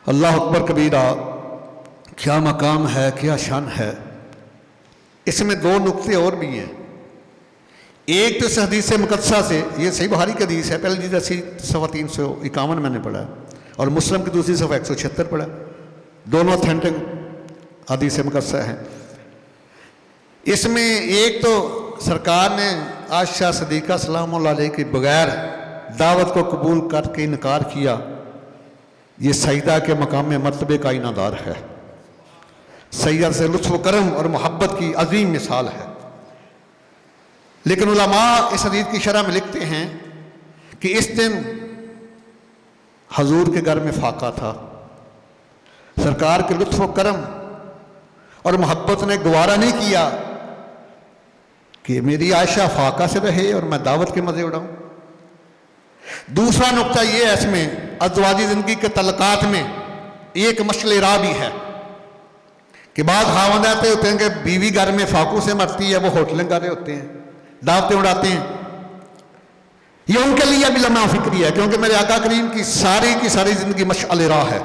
اللہ اکبر کبیرہ، کیا مقام ہے، کیا شان ہے۔ اس میں دو نقطے اور بھی ہیں۔ ایک تو اس حدیث مقدسہ سے، یہ صحیح بخاری کی حدیث ہے، پہلی جلد صفحہ 351 میں نے پڑھا، اور مسلم کی دوسری صفحہ 176 پڑھا، دونوں اتھینٹک حدیث مقدسہ ہیں۔ اس میں ایک تو سرکار نے عائشہ صدیقہ سلام اللہ علیہ کے بغیر دعوت کو قبول کر کے انکار کیا، یہ سیدہ کے مقام مرتبے کا انعدار ہے، سید سے لطف و کرم اور محبت کی عظیم مثال ہے۔ لیکن علماء اس حدیث کی شرح میں لکھتے ہیں کہ اس دن حضور کے گھر میں فاقہ تھا، سرکار کے لطف و کرم اور محبت نے گوارا نہیں کیا کہ میری عائشہ فاقہ سے رہے اور میں دعوت کے مزے اڑاؤں۔ دوسرا نقطہ یہ ہے، اس میں ازواجی زندگی کے تعلقات میں ایک مشعل راہ بھی ہے کہ بعض خاوند ایسے ہوتے ہیں کہ بیوی گھر میں فاقوں سے مرتی ہے، وہ ہوٹلیں کر رہے ہوتے ہیں، دعوتیں اڑاتے ہیں۔ یہ ان کے لیے بھی لمحہ فکری ہے، کیونکہ میرے آقا کریم کی ساری زندگی مشعل راہ ہے۔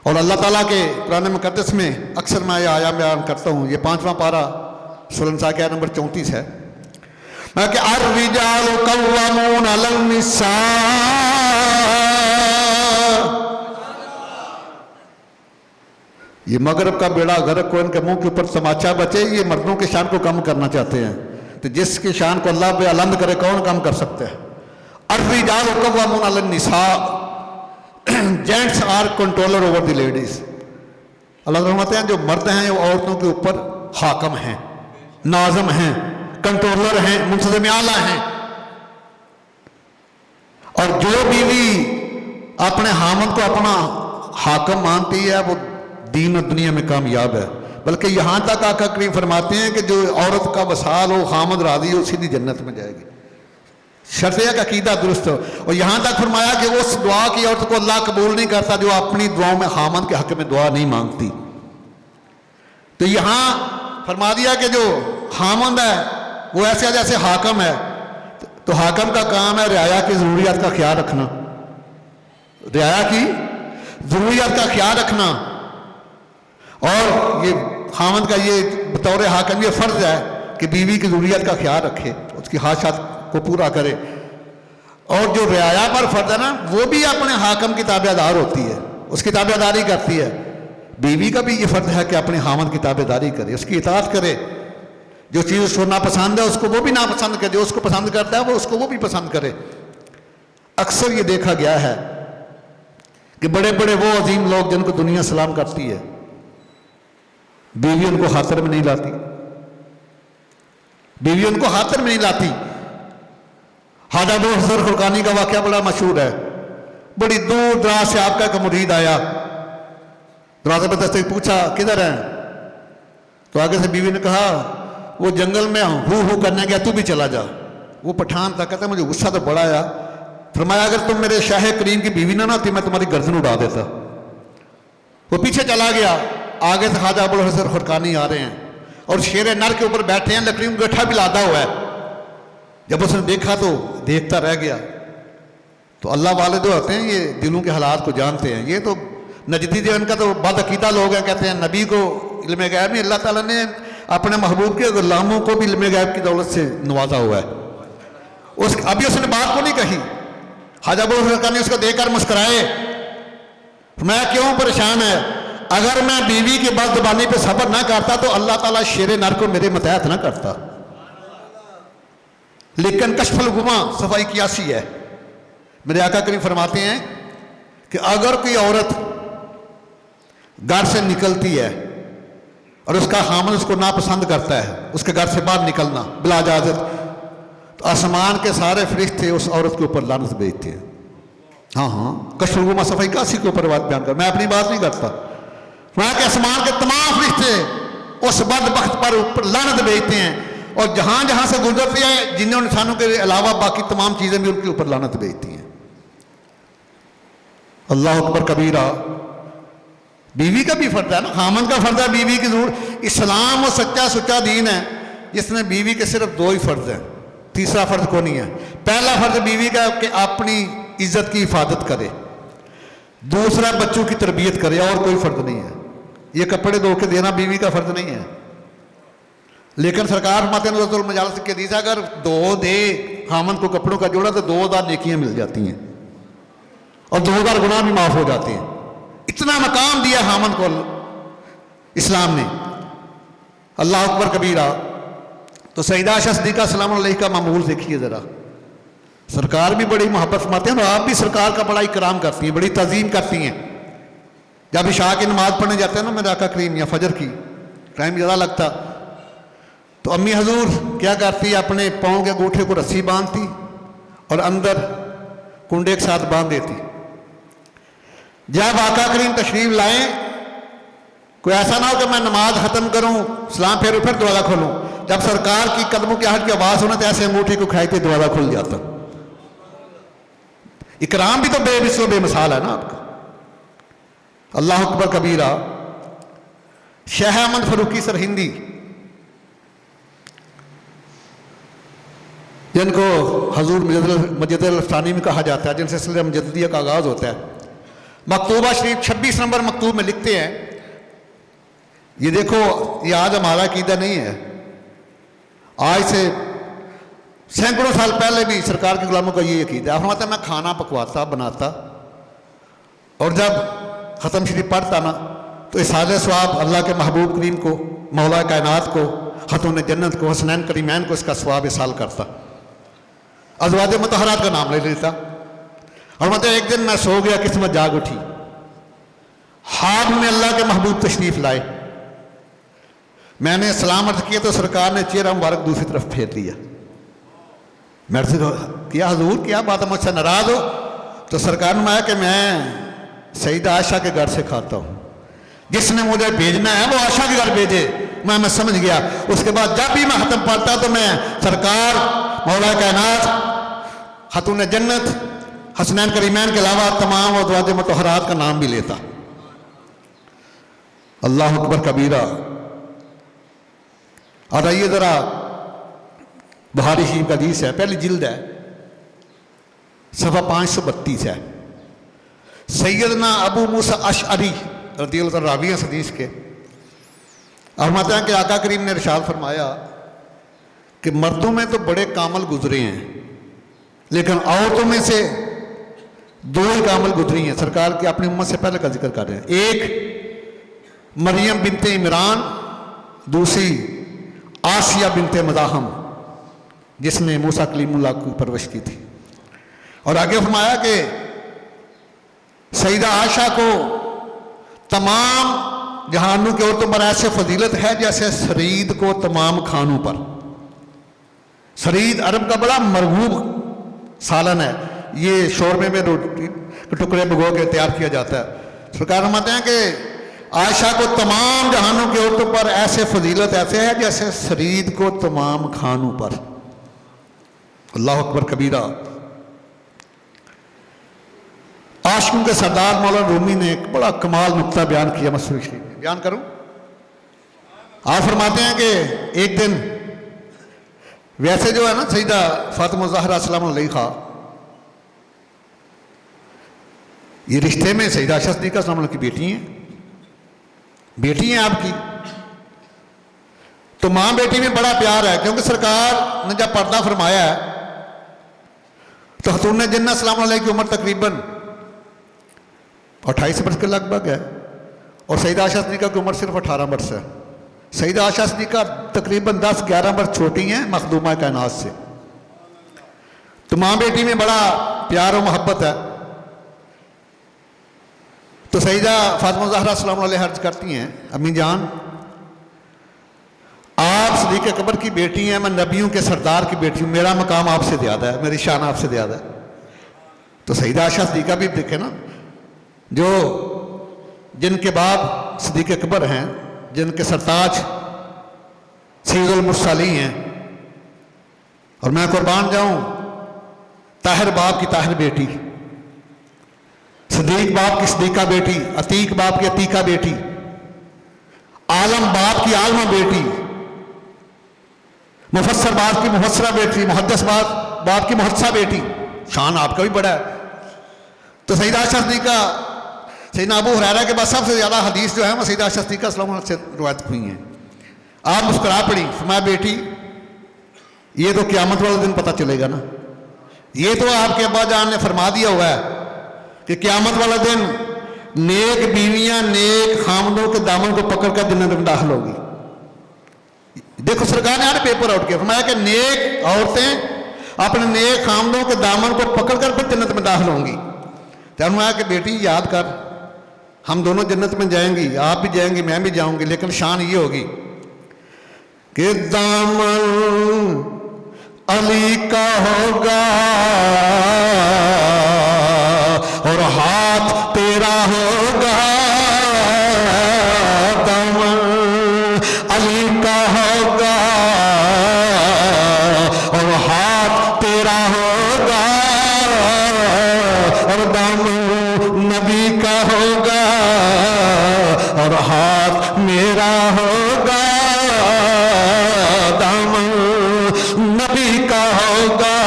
اور اللہ تعالیٰ کے قرآن مقدس میں اکثر میں یہ آیا بیان کرتا ہوں، یہ 5واں پارہ سورہ نساء کی آیت نمبر 34 ہے، میں کہ الرجال قوامون علی النساء، یہ مغرب کا بیڑا غرق کو ان کے منہ کے اوپر تماچا بچے، یہ مردوں کی شان کو کم کرنا چاہتے ہیں، تو جس کی شان کو اللہ پہ علند کرے کون کم کر سکتے ہیں۔ الرجال قوامون علی النساء، gents are controller over the ladies. اللہ تعالیٰ فرماتے ہیں جو مرد ہیں وہ عورتوں کے اوپر حاکم ہیں، ناظم ہیں، کنٹرولر ہیں، منتظم اعلیٰ ہیں۔ اور جو بیوی اپنے خاوند کو اپنا حاکم مانتی ہے وہ دین اور دنیا میں کامیاب ہے، بلکہ یہاں تک آقا کریم فرماتے ہیں کہ جو عورت کا وصال ہو، خاوند راضی ہو، سیدھی جنت میں جائے گی، شرط ہے کہ عقیدہ درست ہو۔ اور یہاں تک فرمایا کہ اس دعا کی عورت کو اللہ قبول نہیں کرتا جو اپنی دعاؤں میں خاوند کے حق میں دعا نہیں مانگتی۔ تو یہاں فرما دیا کہ جو خاوند ہے وہ ایسے جیسے حاکم ہے، تو حاکم کا کام ہے رعایا کی ضروریات کا خیال رکھنا، رعایا کی ضروریات کا خیال رکھنا۔ اور یہ خاوند کا یہ بطور حاکم یہ فرض ہے کہ بیوی کی ضروریات کا خیال رکھے، اس کی خواہشات کو پورا کرے۔ اور جو رعایا پر فرض ہے نا، وہ بھی اپنے حاکم کی تابع دار ہوتی ہے، اس کی تابع داری کرتی ہے۔ بیوی کا بھی یہ فرض ہے کہ اپنے خاوند کی تابع داری کرے، اس کی اطاعت کرے، جو چیز اس کو ناپسند ہے اس کو وہ بھی ناپسند کرے، جو اس کو پسند کرتا ہے وہ اس کو وہ بھی پسند کرے۔ اکثر یہ دیکھا گیا ہے کہ بڑے بڑے وہ عظیم لوگ جن کو دنیا سلام کرتی ہے، بیوی ان کو خاطر میں نہیں لاتی، بیوی ان کو خاطر میں نہیں لاتی۔ خواجہ ابو الحسن خرقانی کا واقعہ بڑا مشہور ہے، بڑی دور دراز سے آپ کا ایک مرید آیا، دروازے پہ دستک پوچھا کدھر ہیں، تو آگے سے بیوی نے کہا وہ جنگل میں ہو کرنے گیا، تو بھی چلا جا۔ وہ پٹھان تھا، کہتا مجھے غصہ تو بڑا آیا، فرمایا اگر تم میرے شاہ کریم کی بیوی نہ تھی میں تمہاری گردن اڑا دیتا۔ وہ پیچھے چلا گیا، آگے سے خواجہ ابو الحسن خرقانی آ رہے ہیں اور شیر نر کے اوپر بیٹھے ہیں، لکڑیوں کا گٹھا بھی لادا ہوا ہے۔ جب اس نے دیکھا تو دیکھتا رہ گیا۔ تو اللہ والے جو ہوتے ہیں یہ دلوں کے حالات کو جانتے ہیں۔ یہ تو نجدی دیوان کا تو بد عقیدہ لوگ ہیں، کہتے ہیں نبی کو علم غیب میں اللہ تعالیٰ نے اپنے محبوب کے غلاموں کو بھی علم غیب کی دولت سے نوازا ہوا ہے۔ ابھی اس نے بات کو نہیں کہی، خواجہ ابو الحسن نے اس کو دیکھ کر مسکرائے، میں کیوں پریشان ہے، اگر میں بیوی کی بد زبانی پہ صبر نہ کرتا تو اللہ تعالیٰ شیر نر کو میرے متحد نہ کرتا۔ لیکن کشف الغمہ صفحہ 81 ہے، میرے آقا کریم فرماتے ہیں کہ اگر کوئی عورت گھر سے نکلتی ہے اور اس کا خاوند اس کو ناپسند کرتا ہے، اس کے گھر سے باہر نکلنا بلا اجازت، تو آسمان کے سارے فرشتے اس عورت کے اوپر لعنت بھیجتے ہیں۔ ہاں کشف الغمہ صفحہ 81 کے اوپر بات بیان کر، میں اپنی بات نہیں کرتا، وہاں کے آسمان کے تمام فرشتے اس بدبخت پر لعنت بھیجتے ہیں، اور جہاں جہاں سے گزرتے ہیں جنوں انسانوں کے علاوہ باقی تمام چیزیں بھی ان کے اوپر لعنت بھیجتی ہیں۔ اللہ اکبر کبیرہ۔ بیوی کا بھی فرض ہے نا، خاوند کا فرض ہے بیوی کی ضرور۔ اسلام وہ سچا دین ہے جس میں بیوی کے صرف 2 ہی فرض ہیں، تیسرا فرض کو نہیں ہے۔ پہلا فرض بیوی کا کہ اپنی عزت کی حفاظت کرے، दूसरा बच्चों की तरबियत करे, और कोई फ़र्ज नहीं है। ये कपड़े धो के देना बीवी का फ़र्ज नहीं है। लेकिन सरकार फरमाते हैं रसूल मजालस के हदीस, अगर धो दे खामन को कपड़ों का जोड़ा तो 2000 नेकियां मिल जाती हैं और 2000 गुनाह भी माफ़ हो जाते हैं। इतना मकाम दिया खामन को इस्लाम ने। अल्लाह अकबर कबीरा। तो सईदा आयशा सिद्दीक़ा सलाम अलैहा का मामूल देखिए ज़रा। सरकार भी बड़ी मोहब्बत फरमाते हैं और आप भी सरकार का बड़ा इकराम करती हैं, बड़ी तज़ीम करती हैं। जब इशा की नमाज़ पढ़ने जाते हैं ना मेरे आका करीम, या फजर की टाइम ज़्यादा लगता, तो अम्मी हजूर क्या करती, अपने पाँव के अंगूठे को रस्सी बांधती और अंदर कुंडे के साथ बांध देती। जब आका करीम तशरीफ लाएं, कोई ऐसा ना हो कि मैं नमाज ख़त्म करूं, सलाम फेरूं, फिर दरवाज़ा खोलूं। जब सरकार की कदमों की आहट की आवाज़ होना तो ऐसे अंगूठे को खाई के दरवाज़ा खुल जाता। इकराम भी तो बेमिसाल बेमिसाल है ना आपका। अल्लाह अकबर कबीरा। शाह अहमद फरूकी सरहिंदी, जिनको हजूर मुजद्दिद अल-अफ़सानी में कहा जाता है, जिनसे सिलसिला मुजद्दिदिया का आगाज़ होता है, मकतूबा शरीफ 26 नंबर मकतूब में लिखते हैं, ये देखो ये आज हमारा अकीदा नहीं है, आज से सैकड़ों साल पहले भी सरकार के गुलामों का ये अकीदा है। फरमाता मैं खाना पकवाता बनाता और जब ख़त्म शरीफ पढ़ता ना तो इसाले सवाब अल्लाह के महबूब करीम को, मौला कायनात को, ख़तून जन्नत को, हसनैन करीमैन को इसका सवाब इसाल करता, अज़वाज मुतहरात का नाम ले लेता। और मतलब एक दिन मैं सो गया, किस्मत जाग उठी, हाथ में अल्लाह के महबूब तशरीफ लाए, मैंने सलाम अर्ज़ किया तो सरकार ने चेहरा मुबारक दूसरी तरफ फेर लिया। मेरे से किया हजूर क्या बात है, मुझसे नाराज़ हो? तो सरकार ने आया कि मैं सईदा आयशा के घर से खाता हूँ, जिसने मुझे भेजना है वो आयशा के घर भेजे। मैं समझ गया। उसके बाद जब भी मैं ख़त्म पढ़ता तो मैं सरकार, मौला कायनात, खातून जन्नत, हसनैन करीमैन के अलावा तमाम अज़वाज मुतहरात का नाम भी लेता। अल्लाह अकबर कबीरा। और आइए ज़रा बुखारी शरीफ का हदीस है, पहली जिल्द है, सफ़ा 532 है। सैयदना अबू मूसा अशअरी रज़ियल्लाहु अन्हु रावी हैं हदीस के, और फरमाते हैं कि आका करीम ने इरशाद फरमाया कि मर्दों में तो बड़े कामल गुजरे हैं, लेकिन औरतों में से दो ही कामल गुजरी हैं। सरकार की अपनी उम्मत से पहले का जिक्र कर रहे हैं। एक मरियम बिनते इमरान, दूसरी आसिया बिनते मज़ाहम, जिसने मूसा कलीमुल्लाह की परवरिश की थी। और आगे फरमाया कि सईदा आयशा को तमाम जहानों की औरतों पर ऐसे फजीलत है जैसे सरीद को तमाम खानों पर। सरीद अरब का बड़ा मरगूब सालन है, ये शोरमे में रोटी के टुकड़े भिगो के तैयार किया जाता है। सरकार फरमाते हैं कि आयशा को तमाम जहानों की औरतों पर ऐसे फजीलत ऐसे है जैसे सरीद को तमाम खानों पर। अल्लाह अकबर कबीरा। आशिकों के सरदार मौलाना रूमी ने एक बड़ा कमाल नुक्ता बयान किया, मसरूर शरीफ में बयान करूं। आप फरमाते हैं कि एक दिन वैसे जो है ना सईदा फातिमा ज़हरा सलाम अलैहा, ये रिश्ते में सईदा आयशा सिद्दीक़ा सलाम अलैहा की बेटी हैं आपकी, तो माँ बेटी में बड़ा प्यार है, क्योंकि सरकार ने जब पर्दा फरमाया है तो खातून जन्नत सलाम अलैहा की उम्र तकरीबन 28 वर्ष के लगभग है और सईदा आयशा सिद्दीक़ा की उम्र सिर्फ 18 वर्ष है। सईदा आयशा सिद्दीक़ा तकरीबन 10-11 वर्ष छोटी हैं मखदूमा कायनात से। तो माँ बेटी में बड़ा प्यार और मोहब्बत है। तो सईदा फातिमा ज़हरा सलाम अलैहा अर्ज करती हैं, अम्मी जान आप सिद्दीक़ अकबर की बेटी हैं, मैं नबियों के सरदार की बेटी हूँ, मेरा मकाम आपसे ज़्यादा है, मेरी शान आपसे ज़्यादा है। तो सईदा आयशा सिद्दीक़ा भी देखे ना, जो जिनके बाप सिद्दीक़ अकबर हैं, जिनके सरताज सैयदुल मुरसलीन हैं, और मैं कुर्बान जाऊं ताहिर बाप की ताहिर बेटी, सिद्दीक बाप की सिद्दीक़ा बेटी, अतीक बाप की अतीका बेटी, आलम बाप की आलमा बेटी, मुफस्सर बाप की मुफस्सरा बेटी, मुहद्दिस बाप की मुहद्दिसा बेटी, शान आपका भी बड़ा है। तो सईदा आयशा सिद्दीक़ा सैयदना अबू हुरैरा के बाद सबसे ज़्यादा हदीस जो है वो सैयदा आयशा सिद्दीक़ा रज़ियल्लाहु अन्हा से रिवायत हुई हैं। आप मुस्कुरा पड़ी, फरमाया बेटी ये तो क़यामत वाले दिन पता चलेगा ना, ये तो आपके अब्बा जान ने फरमा दिया हुआ है कि क़यामत वाला दिन नेक बीवियां नेक खामदों के दामन को पकड़ कर जन्नत में दाखिल होगी। देखो सरकार ने आज पेपर आउट किया, फरमाया कि नेक औरतें अपने नेक खामदों के दामन को पकड़ कर फिर जन्नत में दाखिल होंगी। तो फरमाया कि बेटी याद कर, हम दोनों जन्नत में जाएंगी, आप भी जाएंगी मैं भी जाऊंगी, लेकिन शान ये होगी कि दामन अली का होगा और हाथ तेरा होगा, दामन अली का होगा और हाथ तेरा होगा, और दामन नबी का होगा और हाथ मेरा होगा, दामन नबी का होगा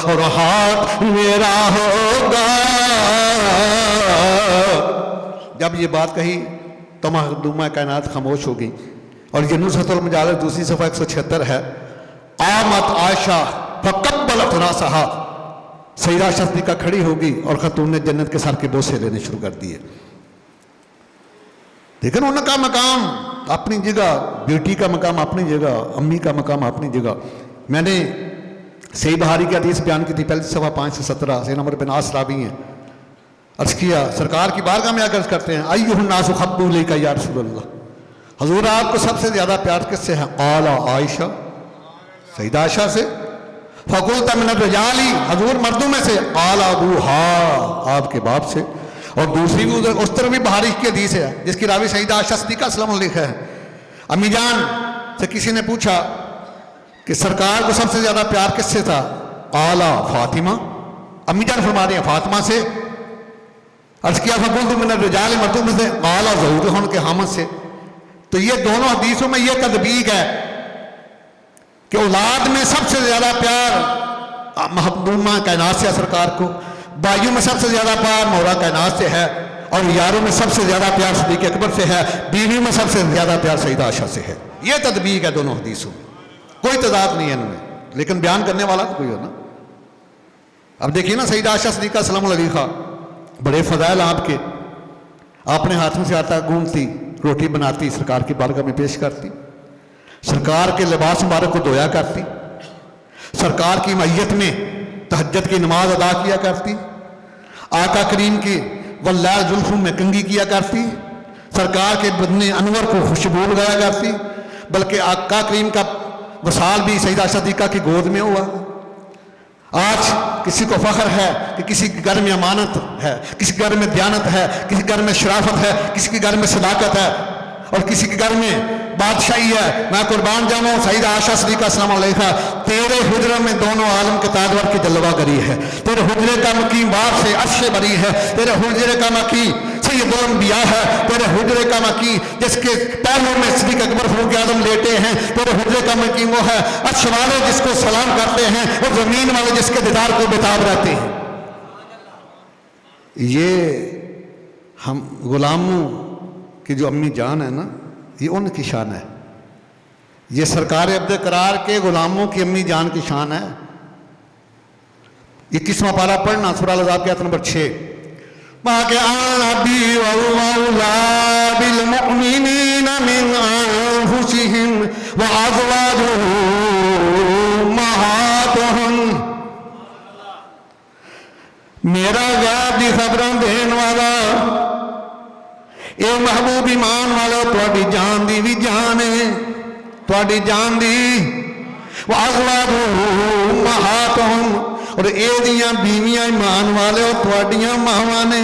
और हाथ मेरा होगा। जब ये बात कही तो मखदूमा कायनात खामोश हो गई। और ये नुसरतुल मजालिस दूसरी सफ़ा 176 है। आमत आयशा फकब्बलत रासहा, सैयदा आयशा सिद्दीक़ा खड़ी होगी और खतून ने जन्नत के सर के बोसे लेने शुरू कर दिए। लेकिन उनका मकाम अपनी जगह, बेटी का मकाम अपनी जगह, अम्मी का मकाम अपनी जगह। मैंने सही बुखारी की हदीस बयान की थी, पहली सफ़ा 5 से 17 से नंबर बिन आस रावी हैं। अर्ज़ किया सरकार की बारगाह में आकर करते हैं, अय्युहन्नासु हब्बु इलैका या रसूलल्लाह, हजूर आपको सबसे ज़्यादा प्यार किससे है? क़ाला आयशा, सैयदा आयशा से। फ़क़ुल्त मिन अर्रिजाली, हजूर मर्दों में से। क़ाला अबूहा, आपके बाप से। और दूसरी भी उस तरफ भी बुखारी की हदीस है जिसकी रावी सैयदा आयशा सिद्दीक़ा सल्लल्लाहु अलैहि वसल्लम है। अम्मी जान से किसी ने पूछा कि सरकार को सबसे ज़्यादा प्यार किससे था? क़ाला फ़ातिमा, अम्मी जान फरमा रही हैं फ़ातिमा से। अर्ज़ किया फ़क़ुल्तु मिन अर्रिजाल, मर्दों में से। क़ाला ज़ौजुहा, के हामद से। तो ये दोनों हदीसों में ये तदबीक है कि औलाद में सबसे ज़्यादा प्यार महबूबा कायनात से सरकार को, भाइयों में सबसे ज़्यादा प्यार मौला कायनात से है, और यारों में सबसे ज़्यादा प्यार सिद्दीक़ अकबर से है, बीवी में सबसे ज़्यादा प्यार सैयदा आयशा से है। ये तदबीक है दोनों हदीसों में, कोई तजाद नहीं है इनमें, लेकिन बयान करने वाला तो कोई हो ना। अब देखिए ना सैयदा आयशा सिद्दीक़ा सल्लल्लाहु अलैहि वसल्लम, बड़े फ़ज़ाइल आपके, अपने हाथों से आटा गूंथती, रोटी बनाती, सरकार की बारगाह में पेश करती, सरकार के लिबास मुबारक को धोया करती, सरकार की मैयत में तहज्जुद की नमाज अदा किया करती, आका करीम की वल्लाह जुल्फ़ों में कंगी किया करती, सरकार के बदने अनवर को खुशबू लगाया करती। बल्कि आका करीम का वसाल भी सैयदा आयशा सिद्दीक़ा की गोद में हुआ। आज किसी को फख्र है कि किसी के घर में अमानत है, किसी के घर में दयानत है, किसी के घर में शराफत है, किसी के घर में सदाकत है, और किसी के घर में बादशाही है। मैं कुर्बान जाऊँ सैयदा आयशा सिद्दीक़ा सल्लल्लाहु अलैहि वसल्लम, तेरे हुजरे में दोनों आलम के ताजवर की जलवागरी है, तेरे हुजरे का मकीम बार से अर्श बरी है, तेरे हुजरे का मकी सैयदुल अंबिया है, तेरे हुजरे का मकी जिसके पैरों में सिद्दीक़ अकबर फारूक आज़म लेटे हैं, तेरे हुजरे का मकी वो है अर्श वाले जिसको सलाम करते हैं और ज़मीन वाले जिसके दीदार को बेताब रहते हैं। ये हम गुलामों की जो अम्मी जान है ना, ये उनकी शान है। ये सरकार अब्द करार के गुलामों की अम्मी जान की शान है। 21वां पारा पढ़ना, सूरह अल-अहज़ाब की आयत नंबर 6। माके अनबी वल्लाहुला बिल मुमिनीना मिन अनफुसिहिम व अज़वाजुहुम उम्महातुहुम, मेरा गैब दी खबरां देन वाला ये महबूब ईमान वालों, तुहाडी जान दी भी जान है, तुहाडी जान दी उम्महातुहुम, और ए दियां बीवियां ईमान वाले तुहाडियां मावां ने।